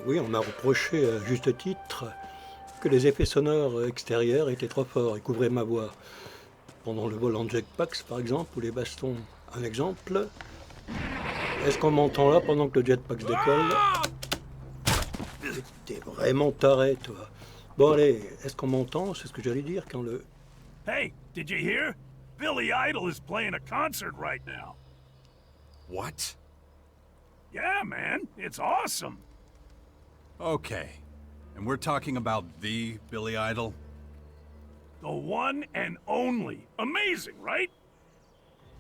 Oui, on m'a reproché à juste titre que les effets sonores extérieurs étaient trop forts et couvraient ma voix. Pendant le vol en jetpacks, par exemple, ou les bastons. Un exemple. Est-ce qu'on m'entend là pendant que le jetpack décolle? T'es vraiment taré, toi. Bon, allez, est-ce qu'on m'entend? C'est ce que j'allais dire quand le... Hey, did you hear? Billy Idol is playing a concert right now. What? Yeah, man, it's awesome. Okay. And we're talking about the Billy Idol? The one and only. Amazing, right?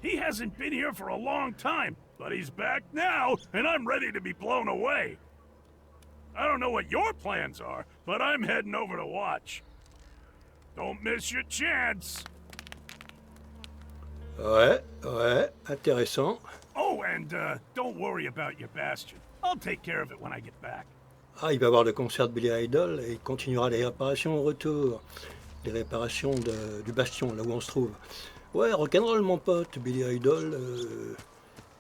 He hasn't been here for a long time, but he's back now, and I'm ready to be blown away. I don't know what your plans are, but I'm heading over to watch. Don't miss your chance. Ouais, intéressant. Oh, and don't worry about your bastion. I'll take care of it when I get back. Ah, il va voir le concert de Billy Idol et il continuera les réparations au retour. Les réparations du bastion, là où on se trouve. Ouais, rock'n'roll, mon pote, Billy Idol.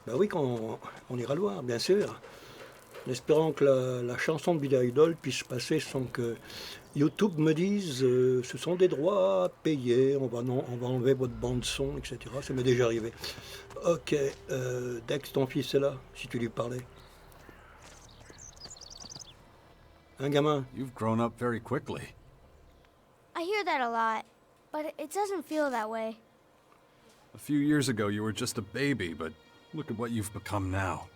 Bah oui, quand on ira le voir, bien sûr. En espérant que la chanson de Billy Idol puisse passer sans que YouTube me dise ce sont des droits payés, on va enlever votre bande-son, etc. Ça m'est déjà arrivé. Ok, Dex, ton fils est là, si tu lui parlais. Un gamin. You've grown up very quickly. I hear that a lot, but it doesn't feel that way. A few years ago, you were just a baby, but look at what you've become now.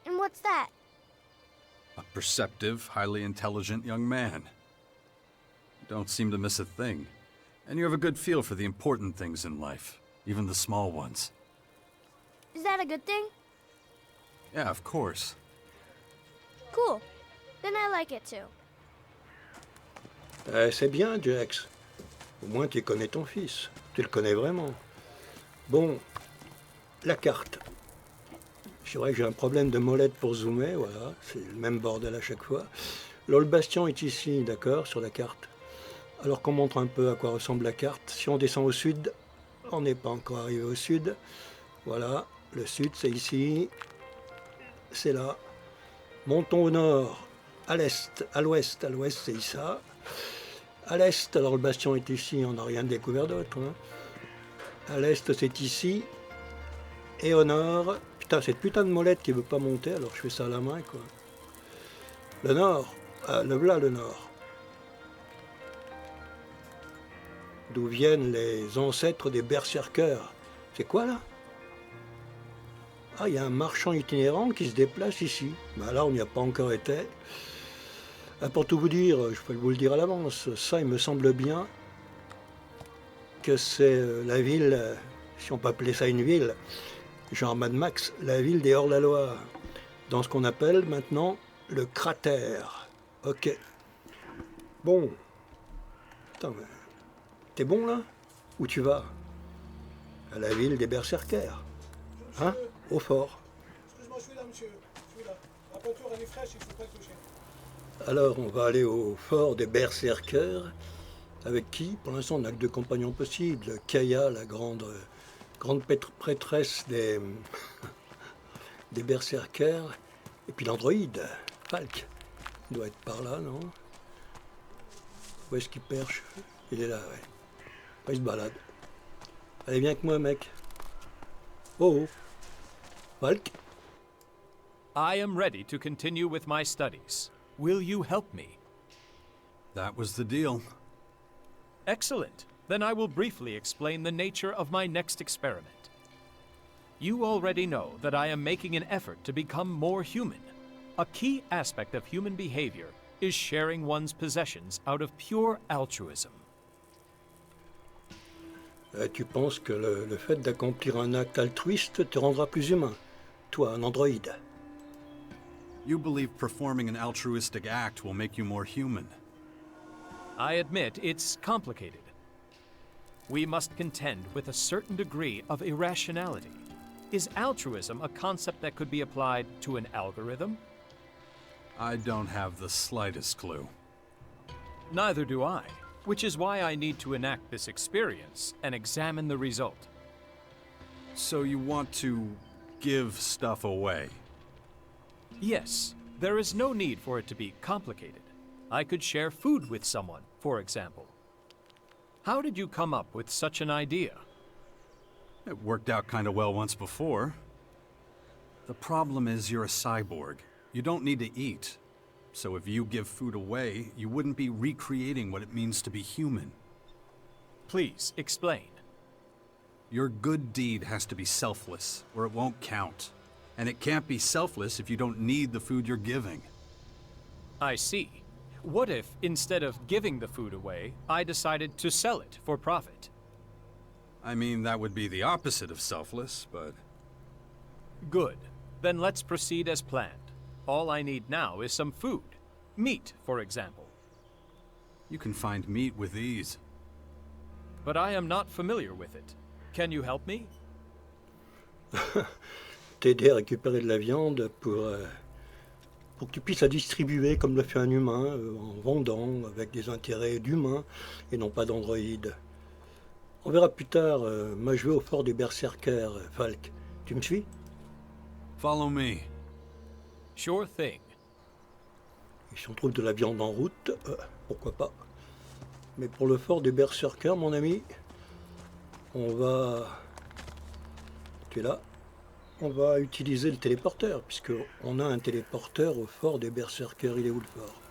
And what's that? A perceptive, highly intelligent young man. You don't seem to miss a thing. And you have a good feel for the important things in life, even the small ones. Is that a good thing? Yeah, of course. Cool. Then I like it too. C'est bien, Jax. Au moins tu connais ton fils. Tu le connais vraiment. Bon, la carte. C'est vrai que j'ai un problème de molette pour zoomer, voilà. C'est le même bordel à chaque fois. Alors le bastion est ici, d'accord, sur la carte. Alors qu'on montre un peu à quoi ressemble la carte. Si on descend au sud, on n'est pas encore arrivé au sud. Voilà, le sud c'est ici. C'est là. Montons au nord, à l'est, à l'ouest c'est ça. À l'est, alors le bastion est ici, on n'a rien découvert d'autre. Hein. À l'est, c'est ici. Et au nord, putain, cette putain de molette qui veut pas monter, alors je fais ça à la main, quoi. Le nord, le nord. D'où viennent les ancêtres des berserkers. C'est quoi, là? Ah, il y a un marchand itinérant qui se déplace ici. Bah là, on n'y a pas encore été. Pour tout vous dire, je peux vous le dire à l'avance, ça, il me semble bien que c'est la ville, si on peut appeler ça une ville, genre Mad Max, la ville des hors-la-loi, dans ce qu'on appelle maintenant le cratère. Ok. Bon. Attends, t'es bon là? Où tu vas? À la ville des berserkers. Hein? Au fort. Excuse-moi, je suis là, monsieur. Je suis là. La peinture, elle est fraîche, il ne faut pas y toucher. Alors, on va aller au fort des berserkers, avec qui, pour l'instant, on n'a que deux compagnons possibles. Kaya, la grande prêtresse des berserkers, et puis l'androïde, Falk. Il doit être par là, non? Où est-ce qu'il perche? Il est là, ouais. Il se balade. Allez, viens avec moi, mec. Oh, Falk? I am ready to continue with my studies. Will you help me? That was the deal. Excellent. Then I will briefly explain the nature of my next experiment. You already know that I am making an effort to become more human. A key aspect of human behavior is sharing one's possessions out of pure altruism. Tu penses que le fait d'accomplir un acte altruiste te rendra plus humain? Toi, un androïde. You believe performing an altruistic act will make you more human. I admit it's complicated. We must contend with a certain degree of irrationality. Is altruism a concept that could be applied to an algorithm? I don't have the slightest clue. Neither do I, which is why I need to enact this experience and examine the result. So you want to give stuff away? Yes, There is no need for it to be complicated. I could share food with someone, for example. How did you come up with such an idea? It worked out kind of well once before. The problem is you're a cyborg. You don't need to eat. So if you give food away, you wouldn't be recreating what it means to be human. Please, explain. Your good deed has to be selfless, or it won't count. And it can't be selfless if you don't need the food you're giving. I see. What if, instead of giving the food away, I decided to sell it for profit? I mean, that would be the opposite of selfless, but... Good. Then let's proceed as planned. All I need now is some food. Meat, for example. You can find meat with ease. But I am not familiar with it. Can you help me? T'aider à récupérer de la viande pour que tu puisses la distribuer comme le fait un humain, en vendant avec des intérêts d'humains et non pas d'androïdes. On verra plus tard, moi je vais au fort des berserkers, Falk. Tu me suis? Follow me. Sure thing. Et si on trouve de la viande en route, pourquoi pas. Mais pour le fort des berserkers, mon ami, on va... Tu es là? On va utiliser le téléporteur, puisqu'on a un téléporteur au fort des berserkers. Il est où le fort?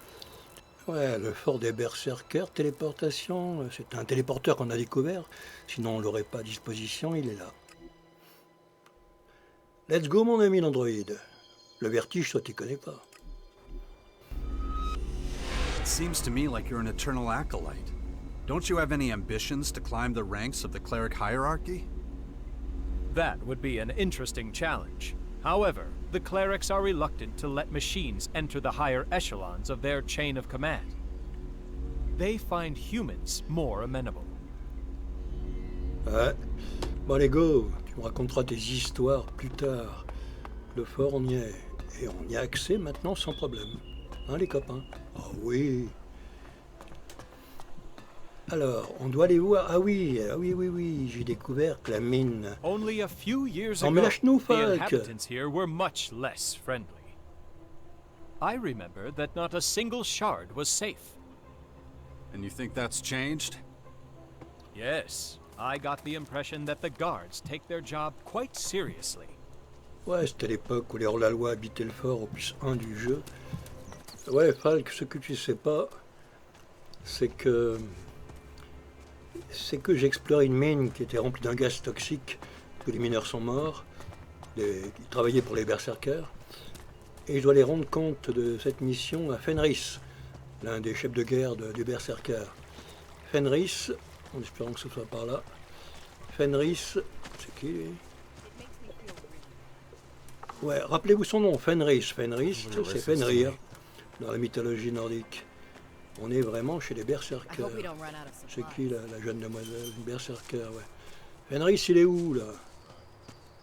Ouais, le fort des berserkers, téléportation, c'est un téléporteur qu'on a découvert, sinon on ne l'aurait pas à disposition, il est là. Let's go mon ami l'androïde. Le vertige, toi tu connais pas. It seems to me like you're an eternal acolyte. Don't you have any ambitions to climb the ranks of the cleric hierarchy? That would be an interesting challenge. However, the clerics are reluctant to let machines enter the higher echelons of their chain of command. They find humans more amenable. Ouais. Bon allez go, tu me raconteras tes histoires plus tard. Le fort on y est. Et on y a accès maintenant sans problème. Hein les copains? Ah oui. Alors, on doit aller voir... Ah oui, j'ai découvert que la mine... Only a few years Oh mais ago, lâche-nous, the Falk! inhabitants here were much less friendly. I remember that not a single shard was safe. And you think that's changed? Yes, I got the impression that the guards take their job quite seriously. Ouais, c'était l'époque où les hors-la-loi habitaient le fort au plus 1 du jeu. Ouais, Falk, ce que tu sais pas, c'est que j'ai exploré une mine qui était remplie d'un gaz toxique, que les mineurs sont morts, qui travaillaient pour les berserkers, et je dois les rendre compte de cette mission à Fenris, l'un des chefs de guerre des berserkers. Fenris, en espérant que ce soit par là, Fenris, c'est qui lui? Ouais, rappelez-vous son nom, Fenris. Fenris, c'est Fenrir, dans la mythologie nordique. On est vraiment chez les berserkers. C'est qui la jeune demoiselle? Berserker, ouais. Fenris, il est où, là?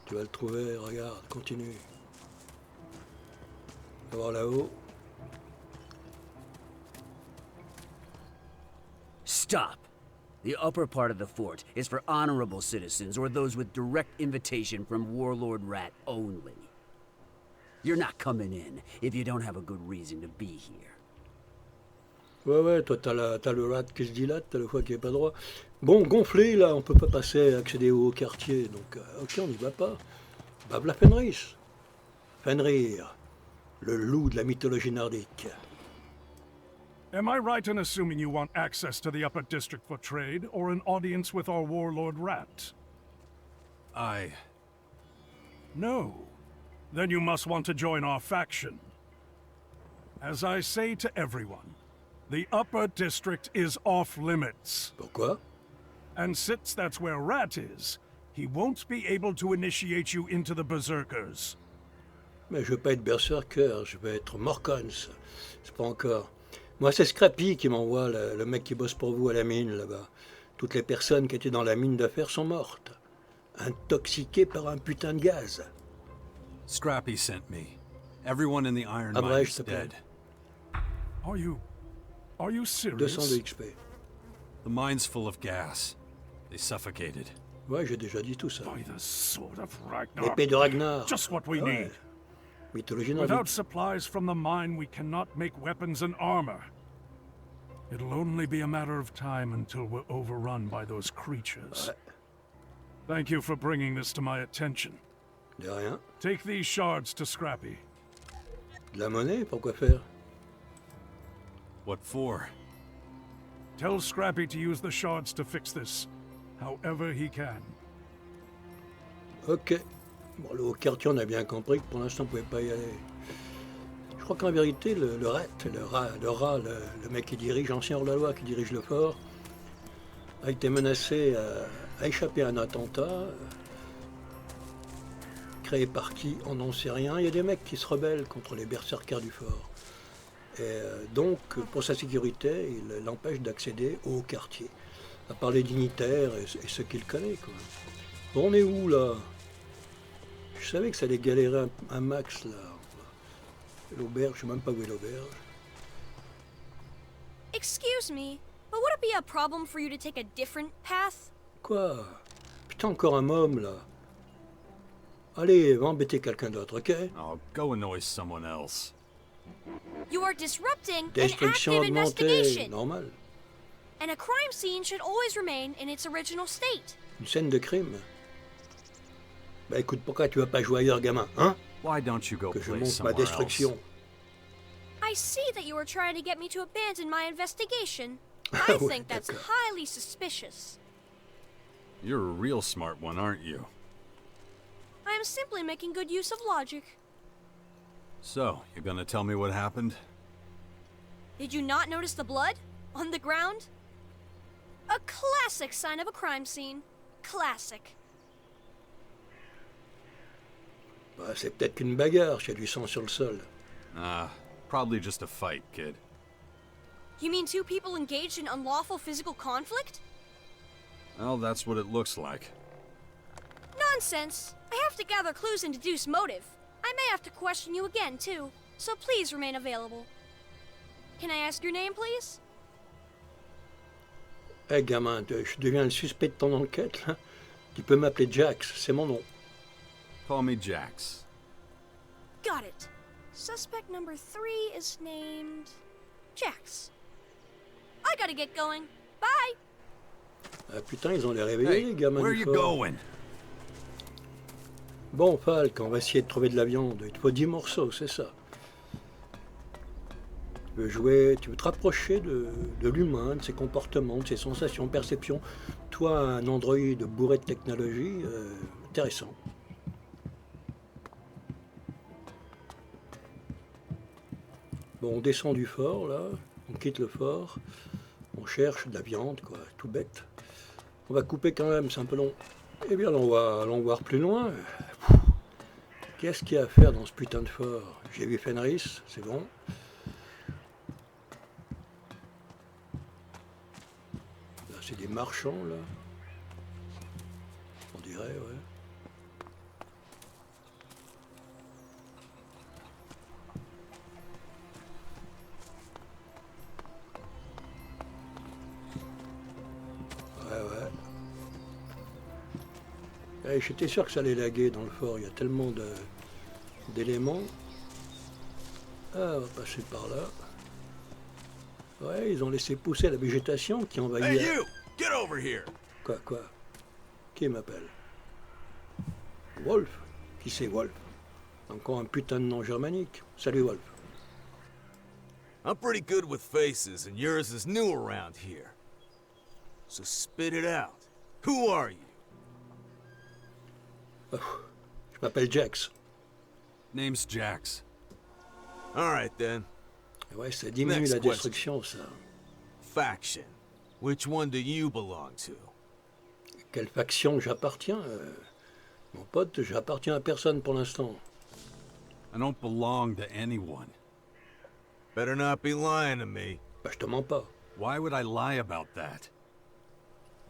Tu vas le trouver, regarde, continue. On va voir là-haut. Stop! The upper part of the fort is for honorable citizens or those with direct invitation from Warlord Rat only. You're not coming in if you don't have a good reason to be here. Ouais, toi t'as le rat qui se dilate, t'as le foie qui est pas droit. Bon, gonflé là, on peut pas accéder au quartier, donc ok, on n'y va pas. Bah v'là Fenris. Fenrir, le loup de la mythologie nordique. Am I right in assuming you want access to the Upper District for trade, or an audience with our warlord Rat? No. Then you must want to join our faction. As I say to everyone, the Upper District is off-limits. Pourquoi? And since that's where Rat is, he won't be able to initiate you into the Berserkers. Mais je veux pas être berserker, je veux être Morkons. C'est pas encore. Moi, c'est Scrappy qui m'envoie, le mec qui bosse pour vous à la mine, là-bas. Toutes les personnes qui étaient dans la mine d'affaires sont mortes. Intoxiquées par un putain de gaz. Scrappy sent me. Everyone in the iron mine Abrège, is s'il te plaît. dead. Are you serious? 200 de XP. The mine's full of gas. They suffocated. Ouais, j'ai déjà dit tout ça. By the sword of Ragnar. Épée de Ragnar. Just what we Ouais. need. Mythologie Without nordique. supplies from the mine, we cannot make weapons and armor. It'll only be a matter of time until we're overrun by those creatures. Ouais, Thank you for bringing this to my attention. de rien. Take these shards to Scrappy. De la monnaie, pourquoi faire? What for? Tell Scrappy to use the shards to fix this, however he can. Ok. Bon, le haut-quartier, on a bien compris que pour l'instant, on ne pouvait pas y aller. Je crois qu'en vérité, le rat, le mec qui dirige, l'ancien hors-la-loi qui dirige le fort, a été menacé à échapper à un attentat. Créé par qui, on n'en sait rien. Il y a des mecs qui se rebellent contre les berserkers du fort. Et donc, pour sa sécurité, il l'empêche d'accéder au quartier. À part les dignitaires et ceux qu'il connaît, quoi. Bon, on est où, là? Je savais que ça allait galérer un max, là. L'auberge, je sais même pas où est l'auberge. Excuse me, but would it be a problem for you to take a different path? Quoi? Putain, encore un môme, là. Allez, va embêter quelqu'un d'autre, ok? Oh, go annoy someone else. You are disrupting an Destruction active augmentée, investigation, normal. and a crime scene should always remain in its original state. Une scène de crime. Bah écoute, pourquoi tu vas pas jouer ailleurs, gamin, hein? Why don't you go Que je play monte ma somewhere destruction. else? I see that you are trying to get me to abandon my investigation. I Ah ouais, think that's d'accord. highly suspicious. You're a real smart one, aren't you? I am simply making good use of logic. So, you're gonna tell me what happened? Did you not notice the blood on the ground? A classic sign of a crime scene. Classic. Bah, c'est peut-être qu'une bagarre, s'il y a du sang sur le sol. Ah, probably just a fight, kid. You mean two people engaged in unlawful physical conflict? Well, that's what it looks like. Nonsense. I have to gather clues and deduce motive. I may have to question you again, too, so please remain available. Can I ask your name, please? Eh gamin, je deviens le suspect de ton enquête, là. Tu peux m'appeler Jax, c'est mon nom. Call me Jax. Got it. Suspect number 3 is named Jax. I gotta get going. Bye. Ah putain, ils ont les réveillés, les gamins where du you fort. going? Bon, Falk, on va essayer de trouver de la viande. Il te faut 10 morceaux, c'est ça. Tu veux jouer, tu veux te rapprocher de l'humain, de ses comportements, de ses sensations, perceptions. Toi, un androïde bourré de technologie, intéressant. Bon, on descend du fort, là. On quitte le fort. On cherche de la viande, quoi. Tout bête. On va couper quand même, c'est un peu long. Eh bien, allons voir plus loin. Qu'est-ce qu'il y a à faire dans ce putain de fort? J'ai vu Fenris, c'est bon. Là, c'est des marchands, là. On dirait, ouais. Ouais. J'étais sûr que ça allait laguer dans le fort, il y a tellement d'éléments. Ah, on va passer par là. Ouais, ils ont laissé pousser la végétation qui envahit... Hey you! Get over here! Quoi? Qui m'appelle? Wolf? Qui c'est Wolf? Encore un putain de nom germanique. Salut Wolf. I'm pretty good with faces, and yours is new around here. So spit it out. Who are you? Je m'appelle Jax. Name's Jax. All right then. Ouais, ça diminue Next la question. destruction, ça. Faction. Which one do you belong to? Quelle faction j'appartiens? Mon pote, j'appartiens à personne pour l'instant. I don't belong to anyone. Better not be lying to me. Bah, je te mens pas. Why would I lie about that?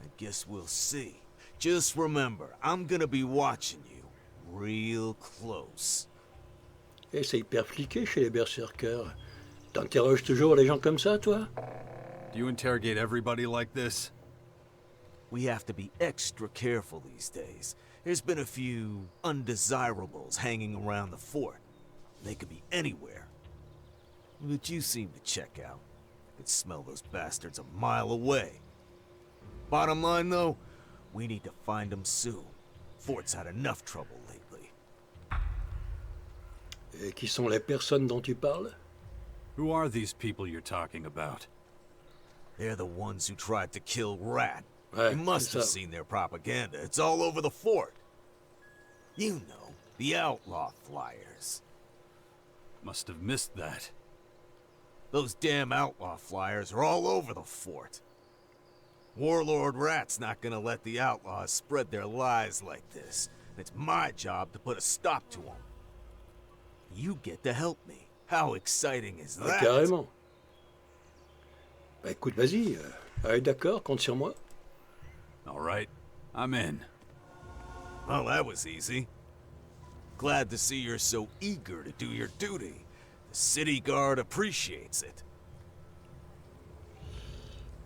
I guess we'll see. Just remember, I'm gonna be watching you real close. Et c'est hyper fliqué chez les berserkers. T'interroges toujours les gens comme ça, toi? Do you interrogate everybody like this? We have to be extra careful these days. There's been a few undesirables hanging around the fort. They could be anywhere. But you seem to check out. I could smell those bastards a mile away. Bottom line, though, we need to find them soon. Fort's had enough trouble lately. Et qui sont les personnes dont tu parles? Who are these people you're talking about? They're the ones who tried to kill Rat. Ouais, You must have ça. seen their propaganda. It's all over the fort. You know, the outlaw flyers. Must have missed that. Those damn outlaw flyers are all over the fort. Warlord Rat's not gonna let the outlaws spread their lies like this. It's my job to put a stop to them. You get to help me. How exciting is Ah, that? carrément. Bah écoute, vas-y. Allez, d'accord, compte sur moi. All right, I'm in. Well, that was easy. Glad to see you're so eager to do your duty. The city guard appreciates it.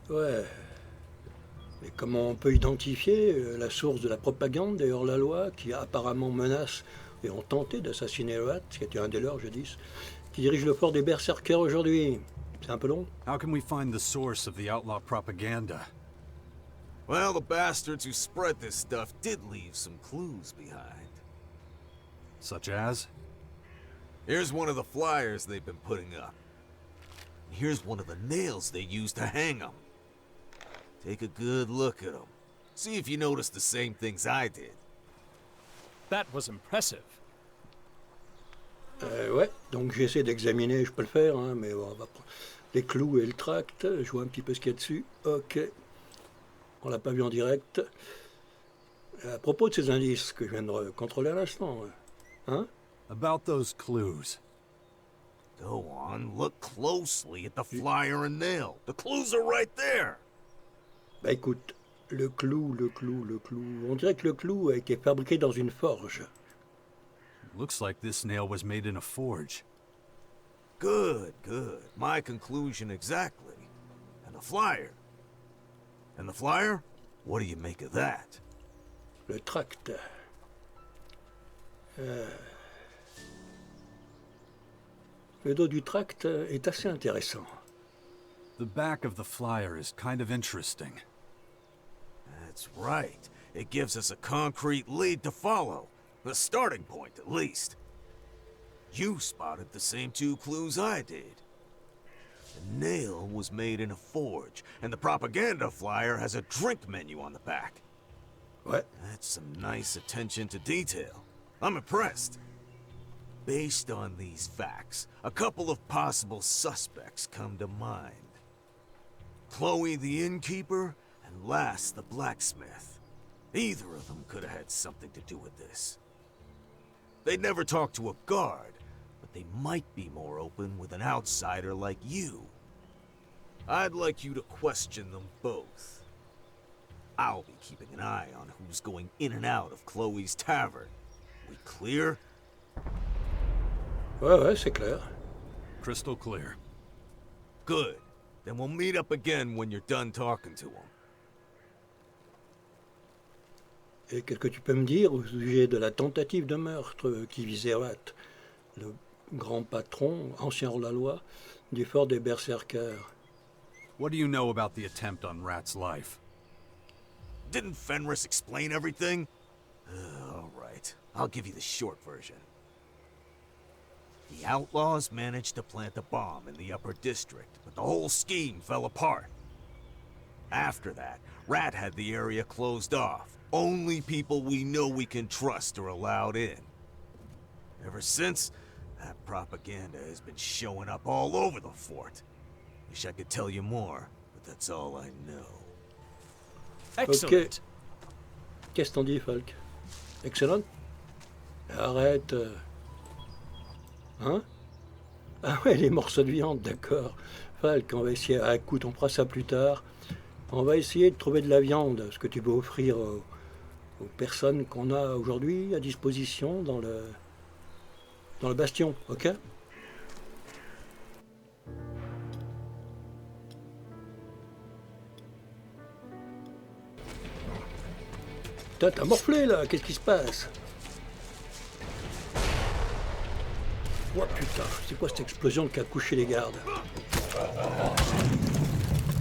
Ouais. Mais comment on peut identifier la source de la propagande des hors-la-loi qui apparemment menacent et ont tenté d'assassiner Rat, qui était un des leurs jadis, qui dirige le fort des berserkers aujourd'hui? C'est un peu long. How can we find the source of the outlaw propaganda? Well, the bastards who spread this stuff did leave some clues behind. Such as? Here's one of the flyers they've been putting up. Here's one of the nails they used to hang them. Take a good look at them. See if you notice the same things I did. That was impressive. Ouais, donc j'essaie d'examiner, je peux le faire, hein, mais on va prendre les clous et le tract, je vois un petit peu ce qu'il y a dessus. Ok, on l'a pas vu en direct. À propos de ces indices que je viens de contrôler à l'instant, hein? About those clues. Go on, look closely at the flyer and nail. The clues are right there. Bah écoute, le clou, on dirait que le clou a été fabriqué dans une forge. Looks like this nail was made in a forge. Good, good. My conclusion exactly. And the flyer? And the flyer? What do you make of that? Le tract. Le dos du tract est assez intéressant. The back of the flyer is kind of interesting. That's right. It gives us a concrete lead to follow. The starting point, at least. You spotted the same two clues I did. The nail was made in a forge, and the propaganda flyer has a drink menu on the back. Ouais. That's some nice attention to detail. I'm impressed. Based on these facts, a couple of possible suspects come to mind. Chloe the innkeeper, and Lass the blacksmith. Either of them could have had something to do with this. They'd never talk to a guard, but they might be more open with an outsider like you. I'd like you to question them both. I'll be keeping an eye on who's going in and out of Chloe's tavern. We clear? Ouais, c'est clair. Crystal clear. Good. Then we'll meet up again when you're done talking to them. Et qu'est-ce que tu peux me dire au sujet de la tentative de meurtre qui visait Rat, le grand patron, ancien hors-la-loi, du fort des berserkers? What do you know about the attempt on Rat's life? Didn't Fenris explain everything? All right. I'll give you the short version. The outlaws managed to plant a bomb in the upper district, but the whole scheme fell apart. After that, Rat had the area closed off. Only people we know we can trust are allowed in. Ever since, that propaganda has been showing up all over the fort. Wish I could tell you more, but that's all I know. Excellent. Qu'est-ce t'en dis, Falk? Excellent? Arrête. Hein? Ah ouais, les morceaux de viande, d'accord. Falk, on va essayer... Ah, écoute, on fera ça plus tard. On va essayer de trouver de la viande, ce que tu peux offrir aux personnes qu'on a aujourd'hui à disposition dans le bastion, ok? Putain, t'as morflé là, qu'est-ce qui se passe? What? Putain, c'est quoi cette explosion qui a couché les gardes?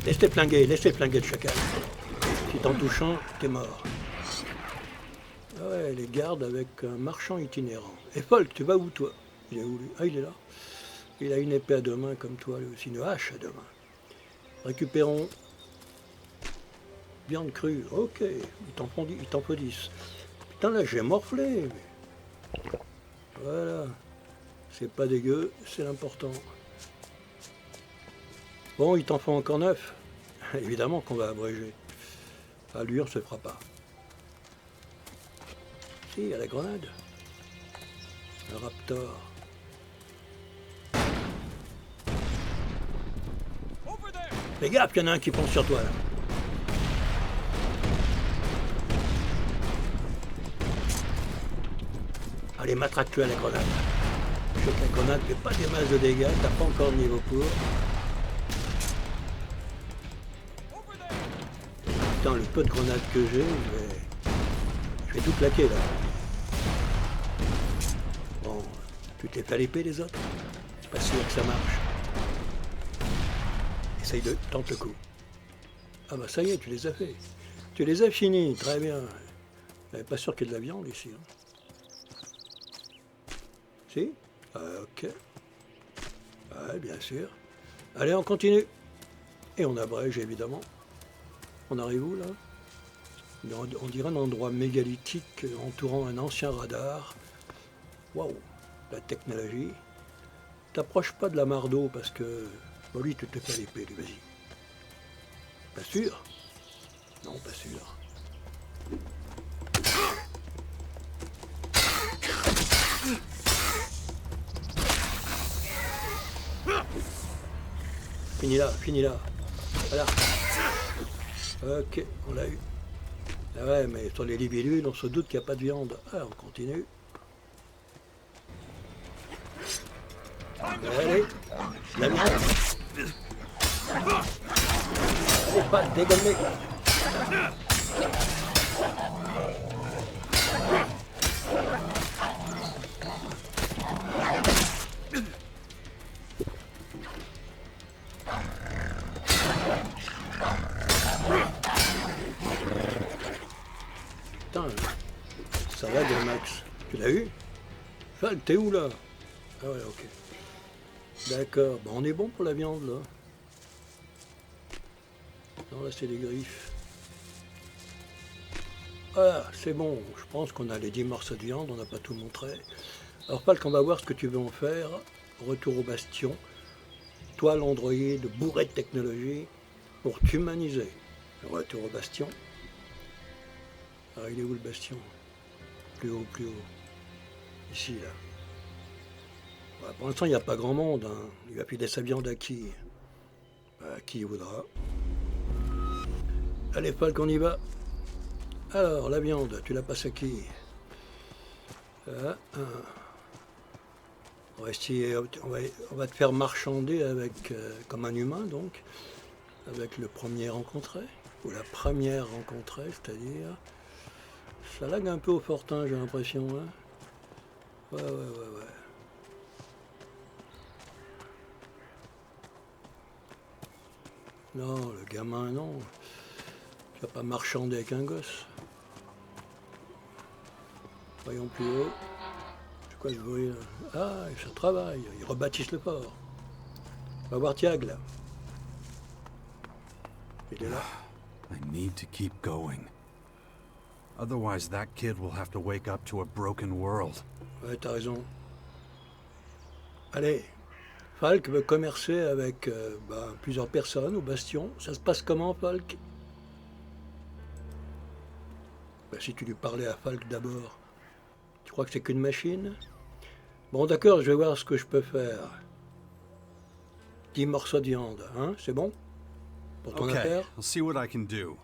Laisse-les flinguer le chacal. Si t'en touches un, t'es mort. Ah ouais, les gardes avec un marchand itinérant. Et Folk, tu vas où toi? Il est où lui? Ah, il est là. Il a une épée à deux mains comme toi, lui aussi, une hache à deux mains. Récupérons. Viande crue, ok. Il t'en faut 10. Putain, là, j'ai morflé. Voilà. C'est pas dégueu, c'est l'important. Bon, il t'en faut encore 9. Évidemment qu'on va abréger. À lui, on se fera pas. Si, il y a la grenade. Un raptor. Fais gaffe, il y en a un qui fonce sur toi là. Allez, matraque-tu à la grenade. Je sais que la grenade fait pas des masses de dégâts, t'as pas encore le niveau pour. Putain, le peu de grenades que j'ai, je vais tout claquer là. Bon, tu t'es fait à l'épée les autres? C'est pas sûr que ça marche. Essaye de tenter le coup. Ah bah ça y est, tu les as fait. Tu les as finis, très bien. Pas sûr qu'il y ait de la viande ici. Hein. Si? Ok. Ouais, bien sûr. Allez, on continue. Et on abrège, évidemment. On arrive où, là? On dirait un endroit mégalithique entourant un ancien radar. Waouh, la technologie. T'approches pas de la mare d'eau parce que... Bon, lui, tu te fais l'épée, lui, vas-y. Pas sûr? Non, pas sûr. Finis là. Voilà. Ok, on l'a eu. Ah ouais, mais sur les libellules, on se doute qu'il n'y a pas de viande. Ah, on continue. Allez, la viande. Allez, pas dégonner. Putain, ça va de Max. Tu l'as eu? Fal, t'es où là? Ah ouais, ok. D'accord, bon, on est bon pour la viande là. Non, là c'est des griffes. Voilà, c'est bon, je pense qu'on a les 10 morceaux de viande, on n'a pas tout montré. Alors Falk, on va voir ce que tu veux en faire. Retour au bastion. Toi l'androïde bourré de technologie pour t'humaniser. Retour au bastion. Ah, il est où le bastion? Plus haut, plus haut. Ici, là. Ouais, pour l'instant, il n'y a pas grand monde. Hein. Il va filer sa viande à qui? À qui il voudra. Allez, Falk, on y va. Alors, la viande, tu la passes à qui? On va essayer, on va te faire marchander avec, comme un humain, donc, avec le premier rencontré, ou la première rencontrée, c'est-à-dire... Ça lag un peu au fortin, j'ai l'impression. Hein. Ouais. Non, le gamin, non. Tu vas pas marchander avec un gosse. Voyons plus haut. C'est quoi ce bruit là? Ah, ça travaille. Ils rebâtissent le port. Va voir Tiag là. Il est là. I need to keep going. Otherwise, that kid will have to wake up to a broken world. Ouais, t'as raison. Allez, Falk veut commercer avec plusieurs personnes au bastion. Ça se passe comment, Falk? Si tu lui parlais à Falk d'abord. Tu crois que c'est qu'une machine? Bon, d'accord, je vais voir ce que je peux faire. 10 morceaux de viande, hein? C'est bon? Pour ton Okay, affaire? I'll see what I can do.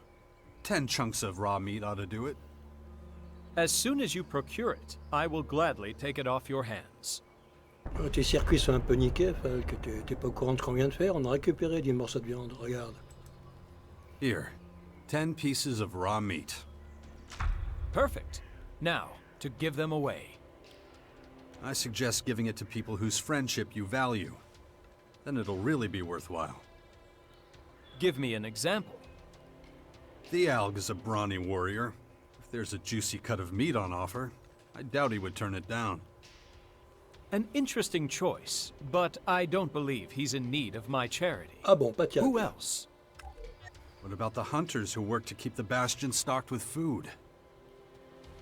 10 chunks of raw meat ought to do it. As soon as you procure it, I will gladly take it off your hands. Tes circuits sont un peu niqués, Falk. T'es pas au courant de ce qu'on vient de faire? On a récupéré 10 morceaux de viande, regarde. Here, 10 pieces of raw meat. Perfect. Now, to give them away. I suggest giving it to people whose friendship you value. Then it'll really be worthwhile. Give me an example. The Alg is a brawny warrior. If there's a juicy cut of meat on offer, I doubt he would turn it down. An interesting choice, but I don't believe he's in need of my charity. Ah bon, pas de Who else? What about the hunters who work to keep the bastion stocked with food?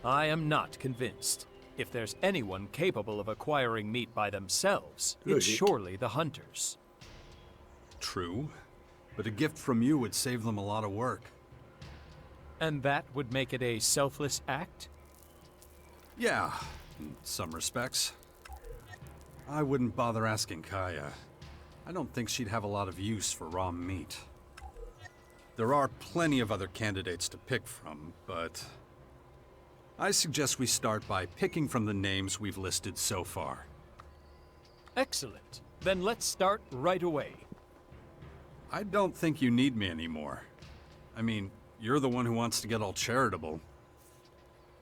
I am not convinced. If there's anyone capable of acquiring meat by themselves, it's Logique. surely the hunters. True, but a gift from you would save them a lot of work. And that would make it a selfless act? Yeah, in some respects. I wouldn't bother asking Kaya. I don't think she'd have a lot of use for raw meat. There are plenty of other candidates to pick from, but I suggest we start by picking from the names we've listed so far. Excellent. Then let's start right away. I don't think you need me anymore. I mean, you're the one who wants to get all charitable.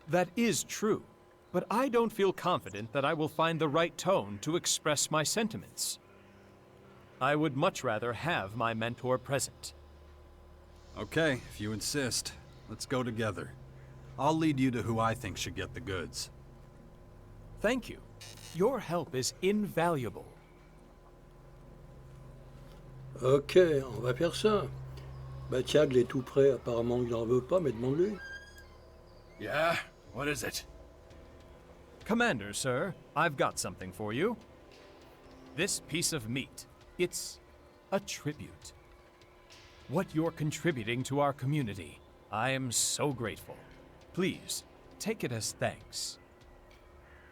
That is true, but I don't feel confident that I will find the right tone to express my sentiments. I would much rather have my mentor present. Okay, if you insist. Let's go together. I'll lead you to who I think should get the goods. Thank you. Your help is invaluable. Ok, on va faire ça. Bah Tiag, il est tout prêt. Apparemment, il n'en veut pas, mais demande-lui. Yeah? What is it? Commander, sir, I've got something for you. This piece of meat, it's a tribute. What you're contributing to our community, I am so grateful. Please, take it as thanks.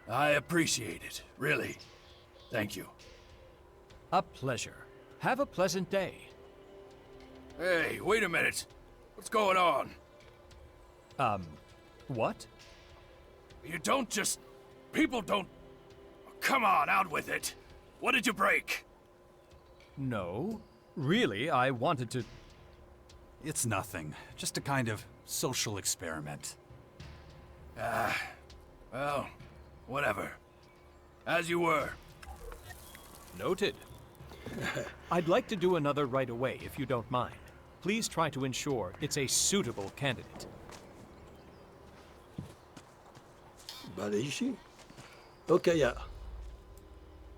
I appreciate it, really. Thank you. A pleasure. Have a pleasant day. Hey, wait a minute. What's going on? What? You don't just... People don't... Come on, out with it. What did you break? No. Really, I wanted to... It's nothing. Just a kind of social experiment. Well, whatever. As you were. Noted. I'd like to do another right away, if you don't mind. Please try to ensure it's a suitable candidate. Bah, allez ici. Ok, Kaya.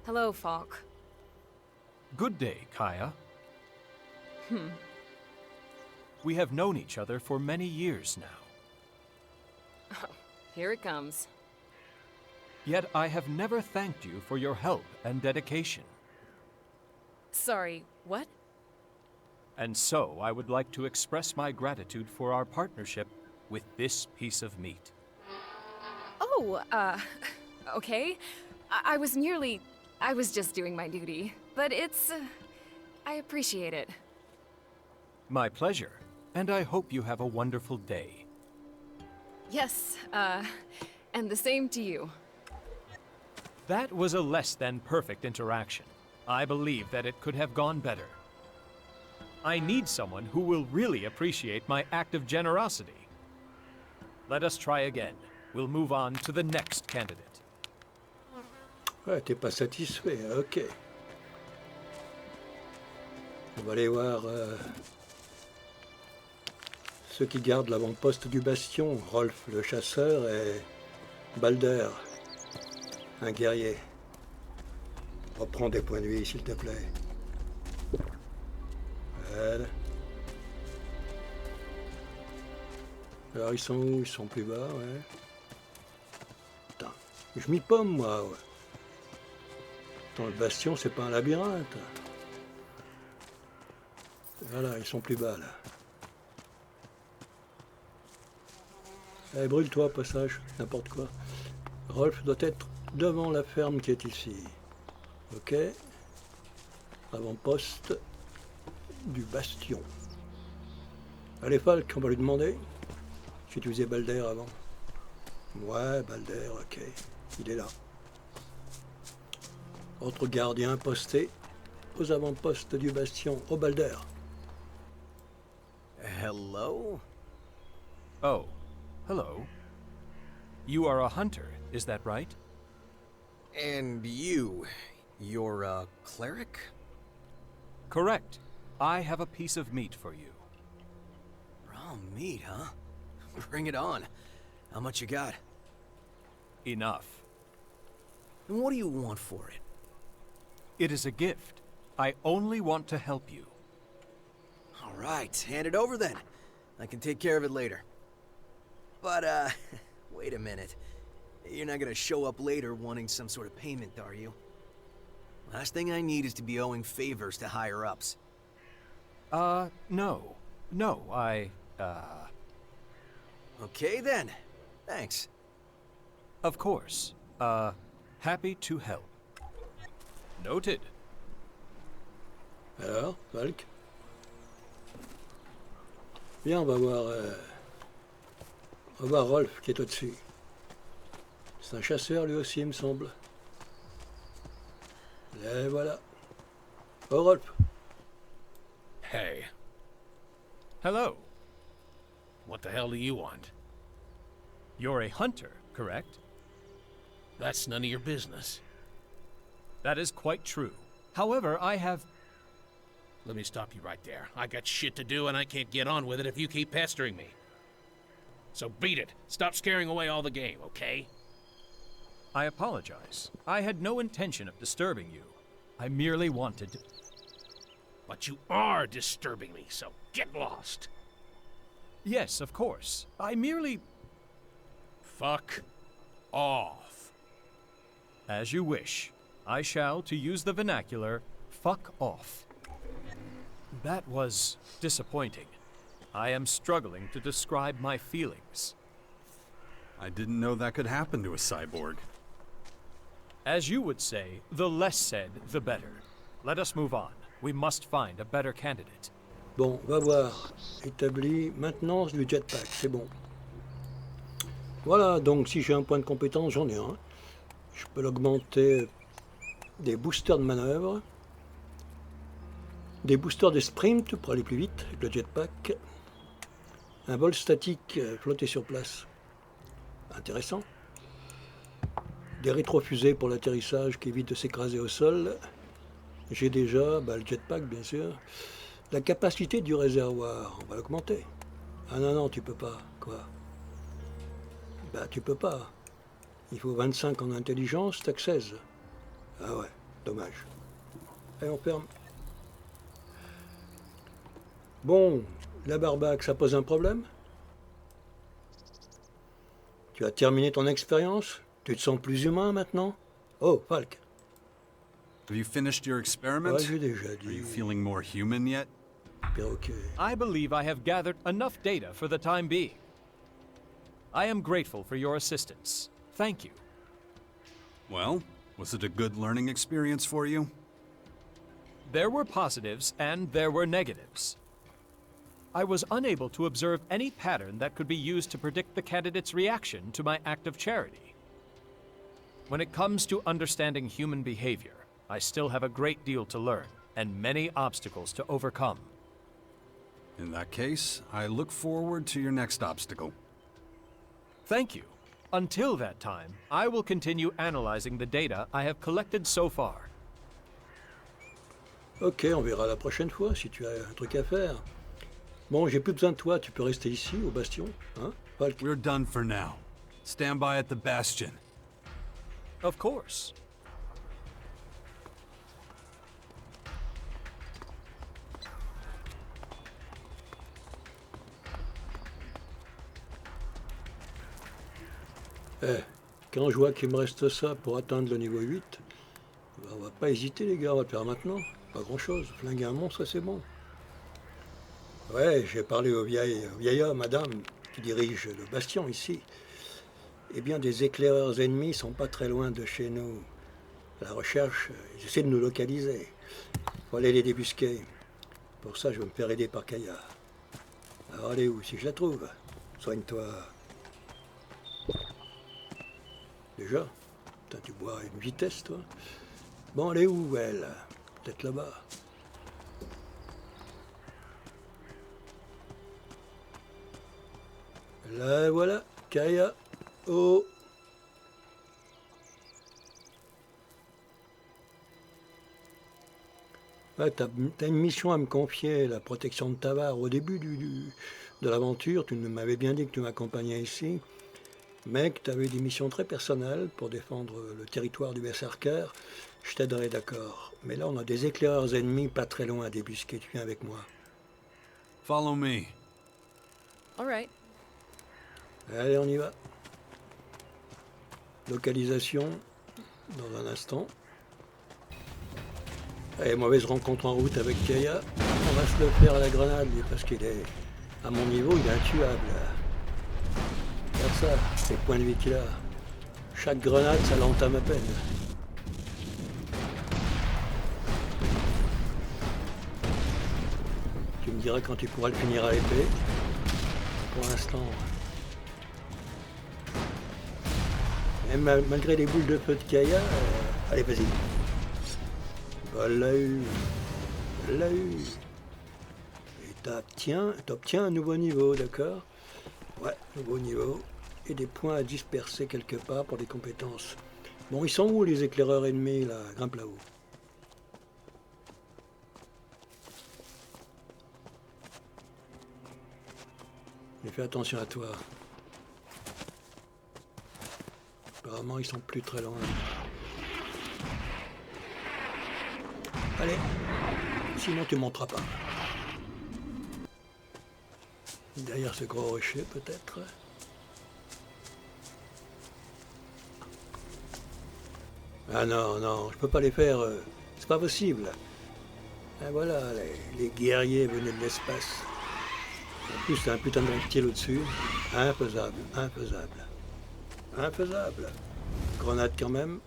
Hello, Falk. Good day, Kaya. We have known each other for many years now. Here it comes. Yet I have never thanked you for your help and dedication. Sorry, what? And so I would like to express my gratitude for our partnership with this piece of meat. Oh, okay. I was just doing my duty. But I appreciate it. My pleasure, and I hope you have a wonderful day. Yes, and the same to you. That was a less than perfect interaction. I believe that it could have gone better. I need someone who will really appreciate my act of generosity. Let us try again. We'll move on to the next candidate. Ouais, t'es pas satisfait, ok. On va aller voir ceux qui gardent l'avant-poste du bastion, Rolf le chasseur et Balder, un guerrier. Reprends des points de vie, s'il te plaît. Voilà. Alors ils sont où? Ils sont plus bas, ouais. Putain, je m'y pomme, moi, ouais. Attends, le bastion, c'est pas un labyrinthe. Voilà, ils sont plus bas, là. Allez, brûle-toi, passage, n'importe quoi. Rolf doit être devant la ferme qui est ici. Ok. Avant-poste du bastion. Allez, Falk, on va lui demander. J'ai utilisé Balder avant. Ouais, Balder, ok. Il est là. Autre gardien posté aux avant-postes du bastion. Oh, Balder. Hello? Oh, hello. You are a hunter, is that right? And you're a cleric? Correct. I have a piece of meat for you. Raw meat, huh? Bring it on. How much you got? Enough. And what do you want for it? It is a gift. I only want to help you. All right, hand it over then. I can take care of it later. But, wait a minute. You're not gonna show up later wanting some sort of payment, are you? Last thing I need is to be owing favors to higher-ups. No. No, Okay then. Thanks. Of course. Happy to help. Noted. Alors, Valk? Bien, on va voir Rolf qui est au-dessus. C'est un chasseur lui aussi, il me semble. Et voilà. Oh, Rolf. Hey, Hello. what the hell do you want? You're a hunter, correct? That's none of your business. That is quite true. However, I have... Let me stop you right there. I got shit to do and I can't get on with it if you keep pestering me. So beat it. Stop scaring away all the game, okay? I apologize. I had no intention of disturbing you. I merely wanted to... But you are disturbing me, so get lost. Yes, of course. I merely... Fuck off. As you wish. I shall, to use the vernacular, fuck off. That was disappointing. I am struggling to describe my feelings. I didn't know that could happen to a cyborg. As you would say, the less said, the better. Let us move on. We must find a better candidate. Bon, on va voir. Établi maintenance du jetpack, c'est bon. Voilà, donc si j'ai un point de compétence, j'en ai un. Je peux l'augmenter des boosters de manœuvre, des boosters de sprint pour aller plus vite avec le jetpack, un vol statique flotté sur place. Intéressant. Des rétrofusées pour l'atterrissage qui évite de s'écraser au sol. J'ai déjà le jetpack, bien sûr. La capacité du réservoir, on va l'augmenter. Ah non, non, tu peux pas. Quoi? Tu peux pas. Il faut 25 en intelligence, t'as que 16. Ah ouais, dommage. Allez, on ferme. Bon, la barbaque, ça pose un problème? Tu as terminé ton expérience? Tu te sens plus humain maintenant? Oh, Falk. Have you finished your experiment? Ouais, j'ai déjà dit. Are you feeling more human yet? Perroquet. I believe I have gathered enough data for the time being. I am grateful for your assistance. Thank you. Well, was it a good learning experience for you? There were positives and there were negatives. I was unable to observe any pattern that could be used to predict the candidate's reaction to my act of charity. When it comes to understanding human behavior, I still have a great deal to learn and many obstacles to overcome. In that case, I look forward to your next obstacle. Thank you. Until that time, I will continue analyzing the data I have collected so far. Ok, on verra la prochaine fois si tu as un truc à faire. Bon, j'ai plus besoin de toi, tu peux rester ici, au bastion, hein, Falk? We're done for now. Stand by at the bastion. Of course. Quand je vois qu'il me reste ça pour atteindre le niveau 8, on va pas hésiter les gars, on va le faire maintenant. Pas grand chose, flinguer un monstre c'est bon. Ouais, j'ai parlé au vieil homme, madame, qui dirige le bastion ici. Eh bien, des éclaireurs ennemis sont pas très loin de chez nous. À la recherche, ils essaient de nous localiser. Faut aller les débusquer. Pour ça, je vais me faire aider par Kaya. Alors, elle est où, si je la trouve? Soigne-toi. Déjà? Putain, tu bois à une vitesse, toi. Bon, elle est où, elle? Peut-être là-bas. Là, voilà. Kaya. Oh. Ouais, t'as une mission à me confier, la protection de Tavar. Au début de l'aventure, tu m'avais bien dit que tu m'accompagnais ici, mais que tu avais des missions très personnelles pour défendre le territoire du Berserker. Je t'aiderai, d'accord. Mais là, on a des éclaireurs ennemis pas très loin à débusquer. Tu viens avec moi. Follow me. All right. Allez, on y va. Localisation, dans un instant. Allez, mauvaise rencontre en route avec Kaya. On va se le faire à la grenade, lui, parce qu'il est... À mon niveau, il est intuable. Regarde ça, les points de vie qu'il a. Chaque grenade, ça l'entame à peine. Tu me diras quand tu pourras le finir à l'épée. Pour l'instant... Même malgré les boules de feu de Kaya... Allez, vas-y. Elle l'a eu. Elle l'a eu. Et t'obtiens un nouveau niveau, d'accord? Ouais, nouveau niveau. Et des points à disperser quelque part pour des compétences. Bon, ils sont où les éclaireurs ennemis, là? Grimpe là-haut. Mais fais attention à toi. Apparemment, ils sont plus très loin. Allez, sinon tu monteras pas. Derrière ce gros rocher, peut-être. Ah non, non, je peux pas les faire. C'est pas possible. Ah voilà, les guerriers venaient de l'espace. En plus, t'as un putain de reptile au-dessus. Infaisable, infaisable. Infaisable. Grenade quand même.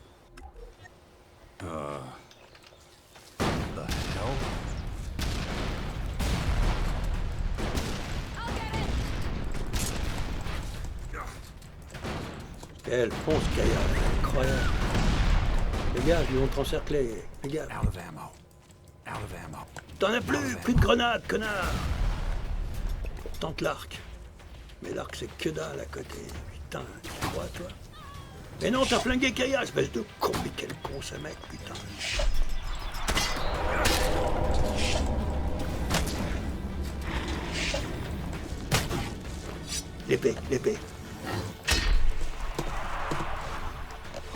Quelle fonce, Kaya, incroyable. Les gars, ils vont te encercler. Les gars. T'en as plus de grenades, connard. Tente l'arc. Mais l'arc, c'est que dalle à côté. Putain, tu crois, toi? Mais non, t'as flingué Kaya, espèce de con. Mais quel con, ce mec, putain. L'épée, l'épée.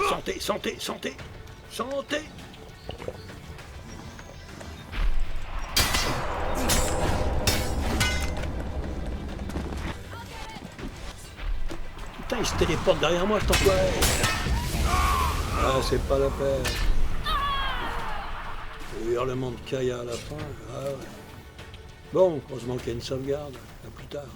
Santé, santé, santé, santé. Putain, il se téléporte derrière moi, cet enfoiré. Ah, c'est pas la peine. Le hurlement de Kaya à la fin. Ah ouais. Bon, heureusement qu'il y a une sauvegarde. À plus tard.